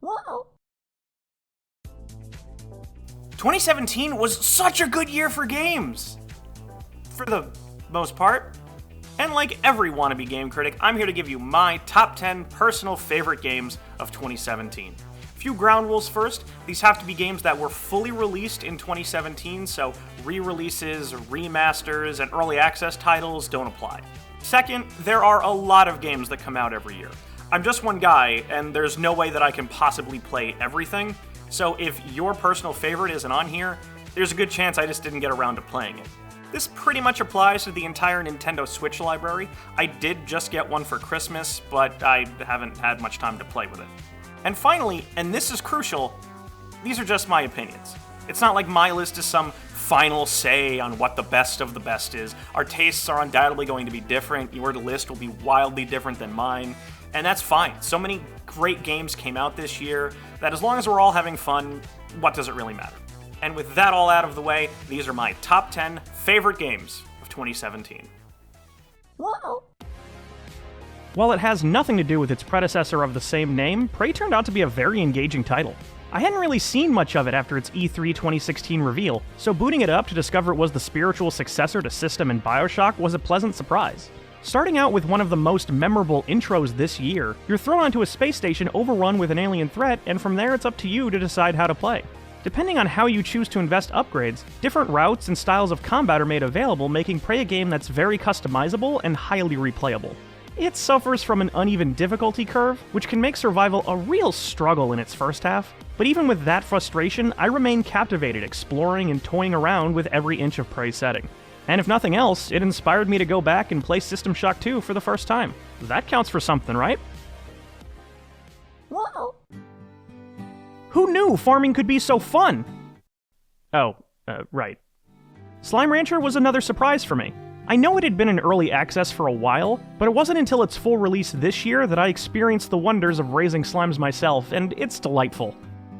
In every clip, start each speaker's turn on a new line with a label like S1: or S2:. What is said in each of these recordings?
S1: Whoa.
S2: 2017 was such a good year for games! For the most part. And like every wannabe game critic, I'm here to give you my top 10 personal favorite games of 2017. A few ground rules first. These have to be games that were fully released in 2017, so re-releases, remasters, and early access titles don't apply. Second, there are a lot of games that come out every year. I'm just one guy, and there's no way that I can possibly play everything, so if your personal favorite isn't on here, there's a good chance I just didn't get around to playing it. This pretty much applies to the entire Nintendo Switch library. I did just get one for Christmas, but I haven't had much time to play with it. And finally, and this is crucial, these are just my opinions. It's not like my list is some final say on what the best of the best is. Our tastes are undoubtedly going to be different, your list will be wildly different than mine, and that's fine. So many great games came out this year that as long as we're all having fun, what does it really matter? And with that all out of the way, these are my top 10 favorite games of 2017.
S1: Whoa.
S3: While it has nothing to do with its predecessor of the same name, Prey turned out to be a very engaging title. I hadn't really seen much of it after its E3 2016 reveal, so booting it up to discover it was the spiritual successor to System and BioShock was a pleasant surprise. Starting out with one of the most memorable intros this year, you're thrown onto a space station overrun with an alien threat, and from there it's up to you to decide how to play. Depending on how you choose to invest upgrades, different routes and styles of combat are made available, making Prey a game that's very customizable and highly replayable. It suffers from an uneven difficulty curve, which can make survival a real struggle in its first half, but even with that frustration, I remain captivated exploring and toying around with every inch of Prey's setting. And if nothing else, it inspired me to go back and play System Shock 2 for the first time. That counts for something, right?
S1: Whoa.
S3: Who knew farming could be so fun? Right. Slime Rancher was another surprise for me. I know it had been in early access for a while, but it wasn't until its full release this year that I experienced the wonders of raising slimes myself, and it's delightful.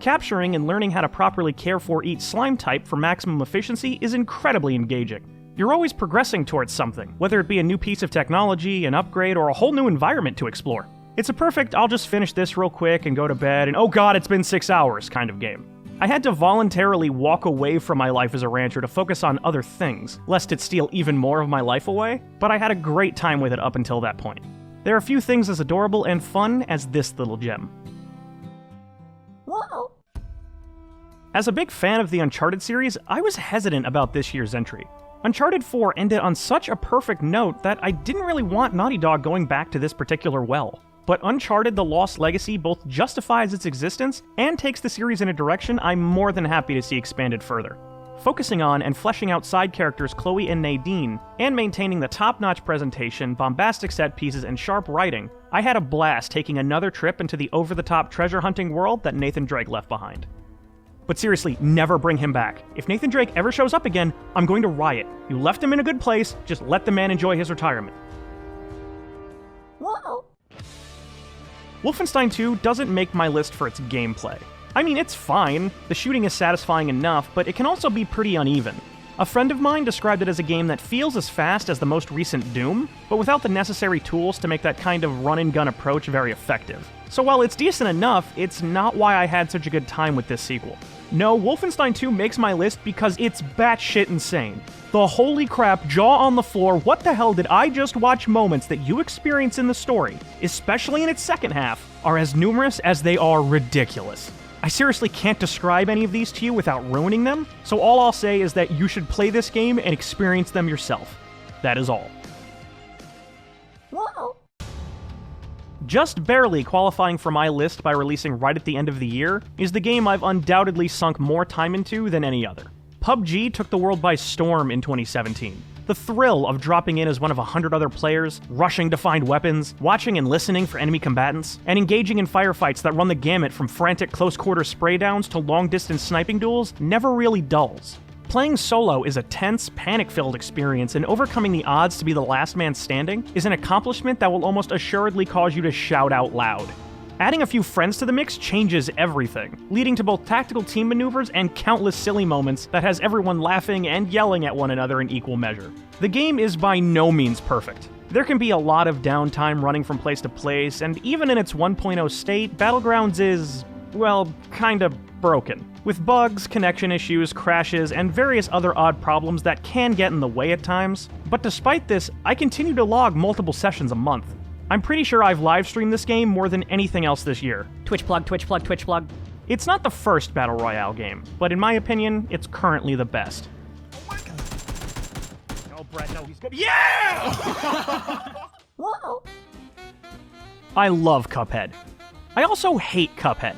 S3: Capturing and learning how to properly care for each slime type for maximum efficiency is incredibly engaging. You're always progressing towards something, whether it be a new piece of technology, an upgrade, or a whole new environment to explore. It's a perfect, I'll just finish this real quick and go to bed, and oh god, it's been 6 hours kind of game. I had to voluntarily walk away from my life as a rancher to focus on other things, lest it steal even more of my life away, but I had a great time with it up until that point. There are few things as adorable and fun as this little gem.
S1: Whoa.
S3: As a big fan of the Uncharted series, I was hesitant about this year's entry. Uncharted 4 ended on such a perfect note that I didn't really want Naughty Dog going back to this particular well. But Uncharted: The Lost Legacy both justifies its existence and takes the series in a direction I'm more than happy to see expanded further. Focusing on and fleshing out side characters Chloe and Nadine, and maintaining the top-notch presentation, bombastic set pieces, and sharp writing, I had a blast taking another trip into the over-the-top treasure hunting world that Nathan Drake left behind. But seriously, never bring him back. If Nathan Drake ever shows up again, I'm going to riot. You left him in a good place, just let the man enjoy his retirement.
S1: Whoa.
S3: Wolfenstein 2 doesn't make my list for its gameplay. I mean, it's fine, the shooting is satisfying enough, but it can also be pretty uneven. A friend of mine described it as a game that feels as fast as the most recent Doom, but without the necessary tools to make that kind of run-and-gun approach very effective. So while it's decent enough, it's not why I had such a good time with this sequel. No, Wolfenstein 2 makes my list because it's batshit insane. The holy crap, jaw on the floor, what the hell did I just watch moments that you experience in the story, especially in its second half, are as numerous as they are ridiculous. I seriously can't describe any of these to you without ruining them, so all I'll say is that you should play this game and experience them yourself. That is all.
S1: Whoa.
S3: Just barely qualifying for my list by releasing right at the end of the year is the game I've undoubtedly sunk more time into than any other. PUBG took the world by storm in 2017. The thrill of dropping in as one of 100 other players, rushing to find weapons, watching and listening for enemy combatants, and engaging in firefights that run the gamut from frantic close-quarter spraydowns to long-distance sniping duels never really dulls. Playing solo is a tense, panic-filled experience, and overcoming the odds to be the last man standing is an accomplishment that will almost assuredly cause you to shout out loud. Adding a few friends to the mix changes everything, leading to both tactical team maneuvers and countless silly moments that has everyone laughing and yelling at one another in equal measure. The game is by no means perfect. There can be a lot of downtime running from place to place, and even in its 1.0 state, Battlegrounds is, well, kinda broken, with bugs, connection issues, crashes, and various other odd problems that can get in the way at times. But despite this, I continue to log multiple sessions a month. I'm pretty sure I've live-streamed this game more than anything else this year.
S1: Twitch plug, Twitch plug, Twitch plug.
S3: It's not the first Battle Royale game, but in my opinion, it's currently the best.
S2: No, Brett, no, he's good. Yeah!
S1: Whoa!
S3: I love Cuphead. I also hate Cuphead.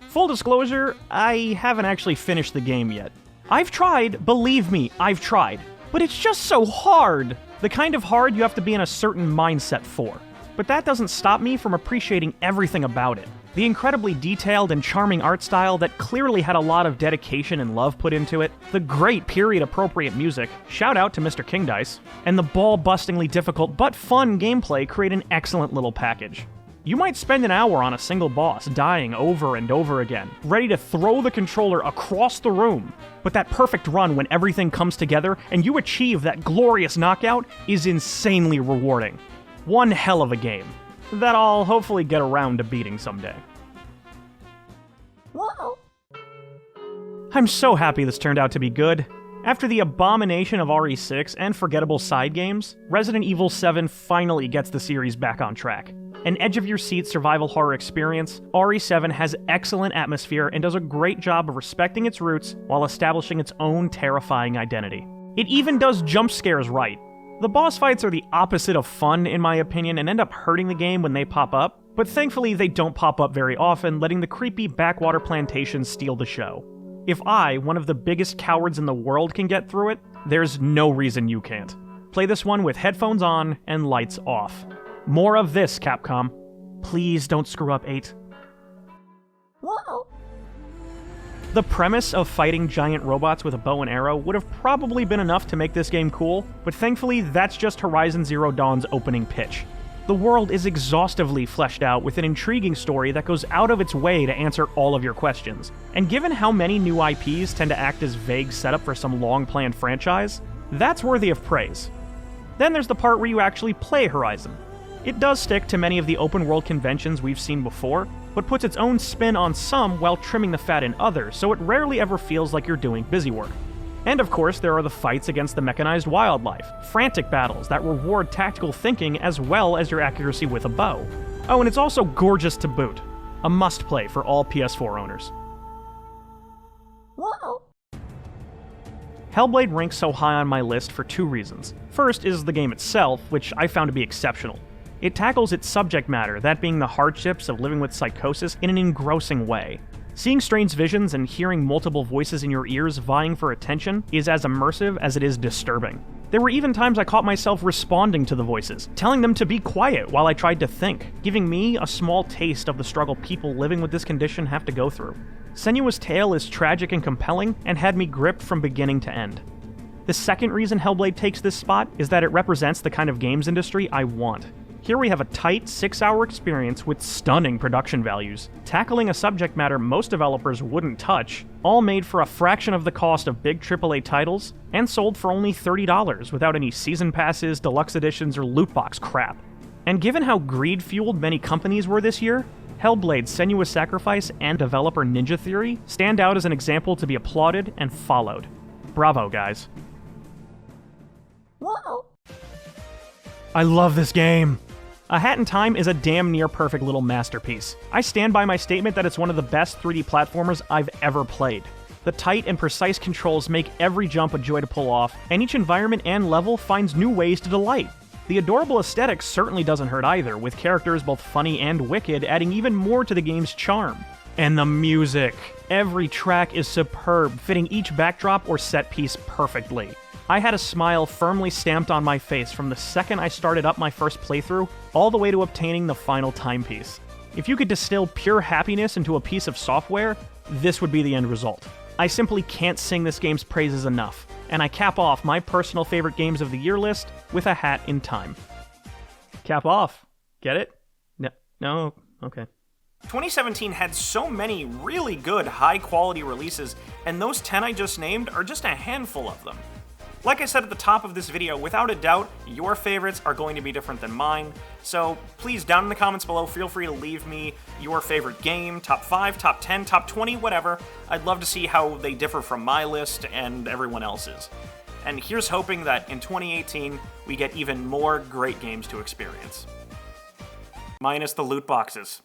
S3: Full disclosure, I haven't actually finished the game yet. I've tried, believe me, I've tried, but it's just so hard. The kind of hard you have to be in a certain mindset for. But that doesn't stop me from appreciating everything about it. The incredibly detailed and charming art style that clearly had a lot of dedication and love put into it, the great period-appropriate music, shout out to Mr. King Dice, and the ball-bustingly difficult but fun gameplay create an excellent little package. You might spend an hour on a single boss, dying over and over again, ready to throw the controller across the room. But that perfect run when everything comes together and you achieve that glorious knockout is insanely rewarding. One hell of a game that I'll hopefully get around to beating someday.
S1: Whoa!
S3: I'm so happy this turned out to be good. After the abomination of RE6 and forgettable side games, Resident Evil 7 finally gets the series back on track. An edge-of-your-seat survival horror experience, RE7 has excellent atmosphere and does a great job of respecting its roots while establishing its own terrifying identity. It even does jump scares right. The boss fights are the opposite of fun, in my opinion, and end up hurting the game when they pop up, but thankfully they don't pop up very often, letting the creepy backwater plantations steal the show. If I, one of the biggest cowards in the world, can get through it, there's no reason you can't. Play this one with headphones on and lights off. More of this, Capcom. Please don't screw up 8.
S1: Whoa!
S3: The premise of fighting giant robots with a bow and arrow would have probably been enough to make this game cool, but thankfully that's just Horizon Zero Dawn's opening pitch. The world is exhaustively fleshed out with an intriguing story that goes out of its way to answer all of your questions. And given how many new IPs tend to act as vague setup for some long-planned franchise, that's worthy of praise. Then there's the part where you actually play Horizon. It does stick to many of the open-world conventions we've seen before, but puts its own spin on some while trimming the fat in others, so it rarely ever feels like you're doing busy work. And of course, there are the fights against the mechanized wildlife, frantic battles that reward tactical thinking as well as your accuracy with a bow. Oh, and it's also gorgeous to boot. A must-play for all PS4 owners.
S1: Whoa!
S3: Hellblade ranks so high on my list for two reasons. First is the game itself, which I found to be exceptional. It tackles its subject matter, that being the hardships of living with psychosis, in an engrossing way. Seeing strange visions and hearing multiple voices in your ears vying for attention is as immersive as it is disturbing. There were even times I caught myself responding to the voices, telling them to be quiet while I tried to think, giving me a small taste of the struggle people living with this condition have to go through. Senua's tale is tragic and compelling, and had me gripped from beginning to end. The second reason Hellblade takes this spot is that it represents the kind of games industry I want. Here we have a tight 6-hour experience with stunning production values, tackling a subject matter most developers wouldn't touch, all made for a fraction of the cost of big AAA titles, and sold for only $30 without any season passes, deluxe editions, or loot box crap. And given how greed-fueled many companies were this year, Hellblade, Senua's Sacrifice, and developer Ninja Theory stand out as an example to be applauded and followed. Bravo, guys.
S1: Whoa!
S3: I love this game! A Hat in Time is a damn near perfect little masterpiece. I stand by my statement that it's one of the best 3D platformers I've ever played. The tight and precise controls make every jump a joy to pull off, and each environment and level finds new ways to delight. The adorable aesthetic certainly doesn't hurt either, with characters both funny and wicked adding even more to the game's charm. And the music! Every track is superb, fitting each backdrop or set piece perfectly. I had a smile firmly stamped on my face from the second I started up my first playthrough, all the way to obtaining the final timepiece. If you could distill pure happiness into a piece of software, this would be the end result. I simply can't sing this game's praises enough, and I cap off my personal favorite games of the year list with A Hat in Time. Cap off. Get it? No? Okay.
S2: 2017 had so many really good, high-quality releases, and those 10 I just named are just a handful of them. Like I said at the top of this video, without a doubt, your favorites are going to be different than mine, so please, down in the comments below, feel free to leave me your favorite game, top 5, top 10, top 20, whatever. I'd love to see how they differ from my list and everyone else's. And here's hoping that in 2018, we get even more great games to experience. Minus the loot boxes.